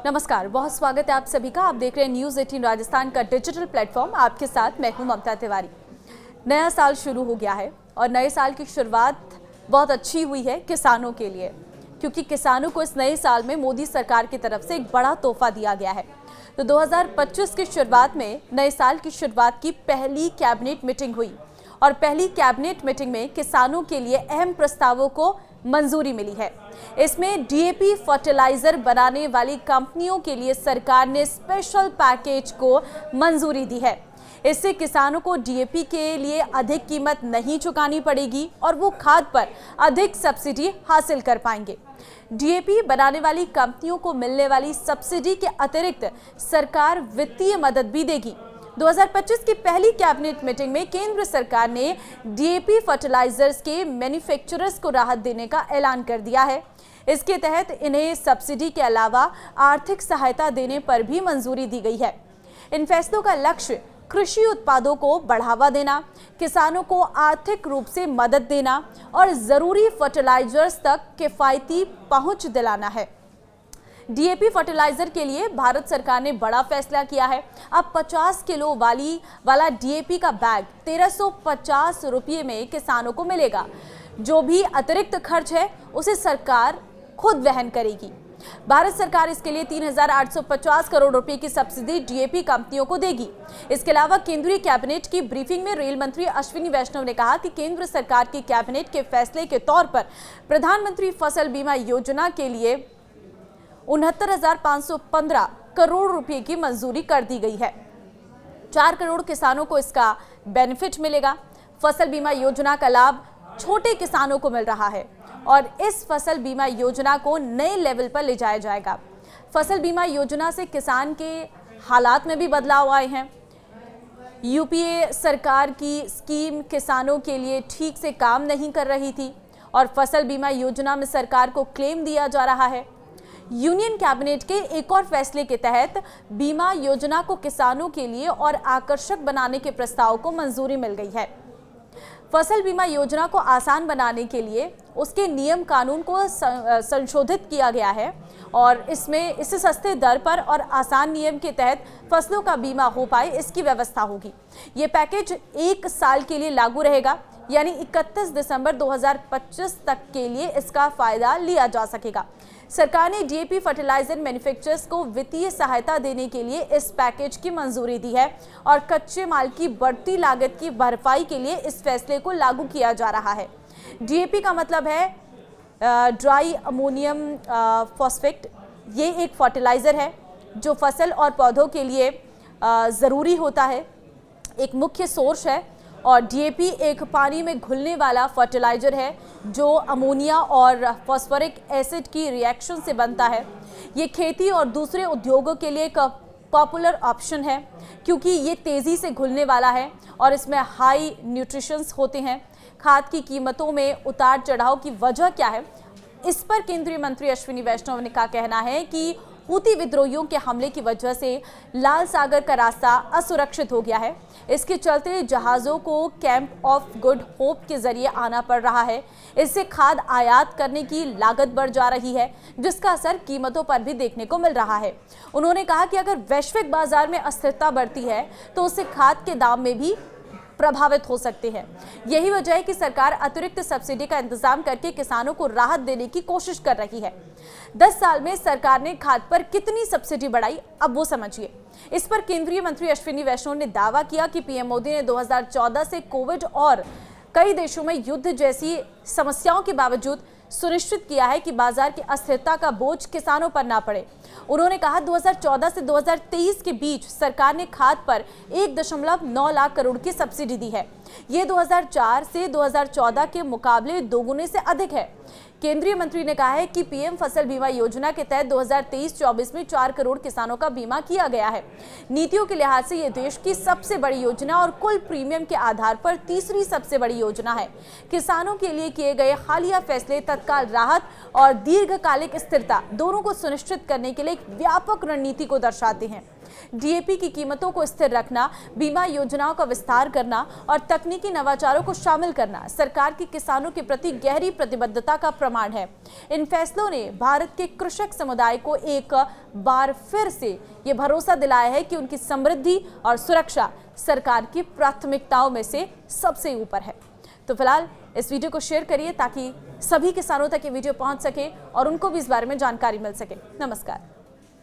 नमस्कार, बहुत स्वागत है आप सभी का। आप देख रहे हैं न्यूज़ 18 राजस्थान का डिजिटल प्लेटफॉर्म। आपके साथ मैं हूं ममता तिवारी। नया साल शुरू हो गया है और नए साल की शुरुआत बहुत अच्छी हुई है किसानों के लिए, क्योंकि किसानों को इस नए साल में मोदी सरकार की तरफ से एक बड़ा तोहफा दिया गया है। तो 2025 की शुरुआत में नए साल की शुरुआत की पहली कैबिनेट मीटिंग हुई और पहली कैबिनेट मीटिंग में किसानों के लिए अहम प्रस्तावों को मंजूरी मिली है। इसमें डीएपी फर्टिलाइजर बनाने वाली कंपनियों के लिए सरकार ने स्पेशल पैकेज को मंजूरी दी है। इससे किसानों को डीएपी के लिए अधिक कीमत नहीं चुकानी पड़ेगी और वो खाद पर अधिक सब्सिडी हासिल कर पाएंगे। डीएपी बनाने वाली कंपनियों को मिलने वाली सब्सिडी के अतिरिक्त सरकार वित्तीय मदद भी देगी। 2025 की पहली कैबिनेट मीटिंग में केंद्र सरकार ने डीएपी फर्टिलाइजर्स के मैन्युफैक्चरर्स को राहत देने का ऐलान कर दिया है। इसके तहत इन्हें सब्सिडी के अलावा आर्थिक सहायता देने पर भी मंजूरी दी गई है। इन फैसलों का लक्ष्य कृषि उत्पादों को बढ़ावा देना, किसानों को आर्थिक रूप से मदद देना और जरूरी फर्टिलाइजर्स तक किफायती पहुंच दिलाना है। डीएपी फर्टिलाइजर के लिए भारत सरकार ने बड़ा फैसला किया है। अब 50 किलो वाला डीएपी का बैग 1350 रुपये में किसानों को मिलेगा। जो भी अतिरिक्त खर्च है उसे सरकार खुद वहन करेगी। भारत सरकार इसके लिए 3850 करोड़ रुपए की सब्सिडी डीएपी कंपनियों को देगी। इसके अलावा केंद्रीय कैबिनेट की ब्रीफिंग में रेल मंत्री अश्विनी वैष्णव ने कहा कि केंद्र सरकार की कैबिनेट के फैसले के तौर पर प्रधानमंत्री फसल बीमा योजना के लिए 69,515 करोड़ रुपए की मंजूरी कर दी गई है। 4 करोड़ किसानों को इसका बेनिफिट मिलेगा। फसल बीमा योजना का लाभ छोटे किसानों को मिल रहा है और इस फसल बीमा योजना को नए लेवल पर ले जाया जाएगा। फसल बीमा योजना से किसान के हालात में भी बदलाव आए हैं। यूपीए सरकार की स्कीम किसानों के लिए ठीक से काम नहीं कर रही थी और फसल बीमा योजना में सरकार को क्लेम दिया जा रहा है। यूनियन कैबिनेट के एक और फैसले के तहत बीमा योजना को किसानों के लिए और आकर्षक बनाने के प्रस्ताव को मंजूरी मिल गई है। फसल बीमा योजना को आसान बनाने के लिए उसके नियम कानून को संशोधित किया गया है और इससे सस्ते दर पर और आसान नियम के तहत फसलों का बीमा हो पाए, इसकी व्यवस्था होगी। ये पैकेज 1 साल के लिए लागू रहेगा, यानी 31 दिसंबर 2025 तक के लिए इसका फायदा लिया जा सकेगा। सरकार ने डीएपी फर्टिलाइजर मैन्युफैक्चरर्स को वित्तीय सहायता देने के लिए इस पैकेज की मंजूरी दी है और कच्चे माल की बढ़ती लागत की भरपाई के लिए इस फैसले को लागू किया जा रहा है। डीएपी का मतलब है ड्राई अमोनियम फॉस्फेट। ये एक फर्टिलाइजर है जो फसल और पौधों के लिए ज़रूरी होता है, एक मुख्य सोर्स है। और डीएपी एक पानी में घुलने वाला फर्टिलाइजर है जो अमोनिया और फॉस्फोरिक एसिड की रिएक्शन से बनता है। ये खेती और दूसरे उद्योगों के लिए एक पॉपुलर ऑप्शन है क्योंकि ये तेज़ी से घुलने वाला है और इसमें हाई न्यूट्रिशंस होते हैं। खाद की कीमतों में उतार चढ़ाव की वजह क्या है, इस पर केंद्रीय मंत्री अश्विनी वैष्णव का कहना है कि हूती विद्रोहियों के हमले की वजह से लाल सागर का रास्ता असुरक्षित हो गया है। इसके चलते जहाज़ों को कैंप ऑफ गुड होप के जरिए आना पड़ रहा है। इससे खाद आयात करने की लागत बढ़ जा रही है, जिसका असर कीमतों पर भी देखने को मिल रहा है। उन्होंने कहा कि अगर वैश्विक बाजार में अस्थिरता बढ़ती है तो उससे खाद के दाम में भी प्रभावित हो सकते हैं। यही वजह है कि सरकार अतिरिक्त सब्सिडी का इंतजाम करके किसानों को राहत देने की कोशिश कर रही है। 10 साल में सरकार ने खाद पर कितनी सब्सिडी बढ़ाई, अब वो समझिए। इस पर केंद्रीय मंत्री अश्विनी वैष्णव ने दावा किया कि पीएम मोदी ने 2014 से कोविड और कई देशों में युद्ध जैसी समस्याओं के बावजूद सुनिश्चित किया है कि बाजार की अस्थिरता का बोझ किसानों पर ना पड़े। उन्होंने कहा 2014 से 2023 के बीच सरकार ने खाद पर 1.9 लाख करोड़ की सब्सिडी दी है। ये 2004 से 2014 के मुकाबले दोगुने से अधिक है। केंद्रीय मंत्री ने कहा है कि पीएम फसल बीमा योजना के तहत 2023-24 में 4 करोड़ किसानों का बीमा किया गया है। नीतियों के लिहाज से ये देश की सबसे बड़ी योजना और कुल प्रीमियम के आधार पर तीसरी सबसे बड़ी योजना है। किसानों के लिए किए गए हालिया फैसले तत्काल राहत और दीर्घकालिक स्थिरता दोनों को सुनिश्चित करने के लिए एक व्यापक रणनीति को दर्शाते हैं। डीएपी की कीमतों को स्थिर रखना, बीमा योजनाओं का विस्तार करना और तकनीकी नवाचारों को शामिल करना सरकार की किसानों के प्रति गहरी प्रतिबद्धता का प्रमाण है। इन फैसलों ने भारत के कृषक समुदाय को एक बार फिर से ये भरोसा दिलाया है कि उनकी समृद्धि और सुरक्षा सरकार की प्राथमिकताओं में से सबसे ऊपर है। तो फिलहाल इस वीडियो को शेयर करिए ताकि सभी किसानों तक ये वीडियो पहुंच सके और उनको भी इस बारे में जानकारी मिल सके। नमस्कार।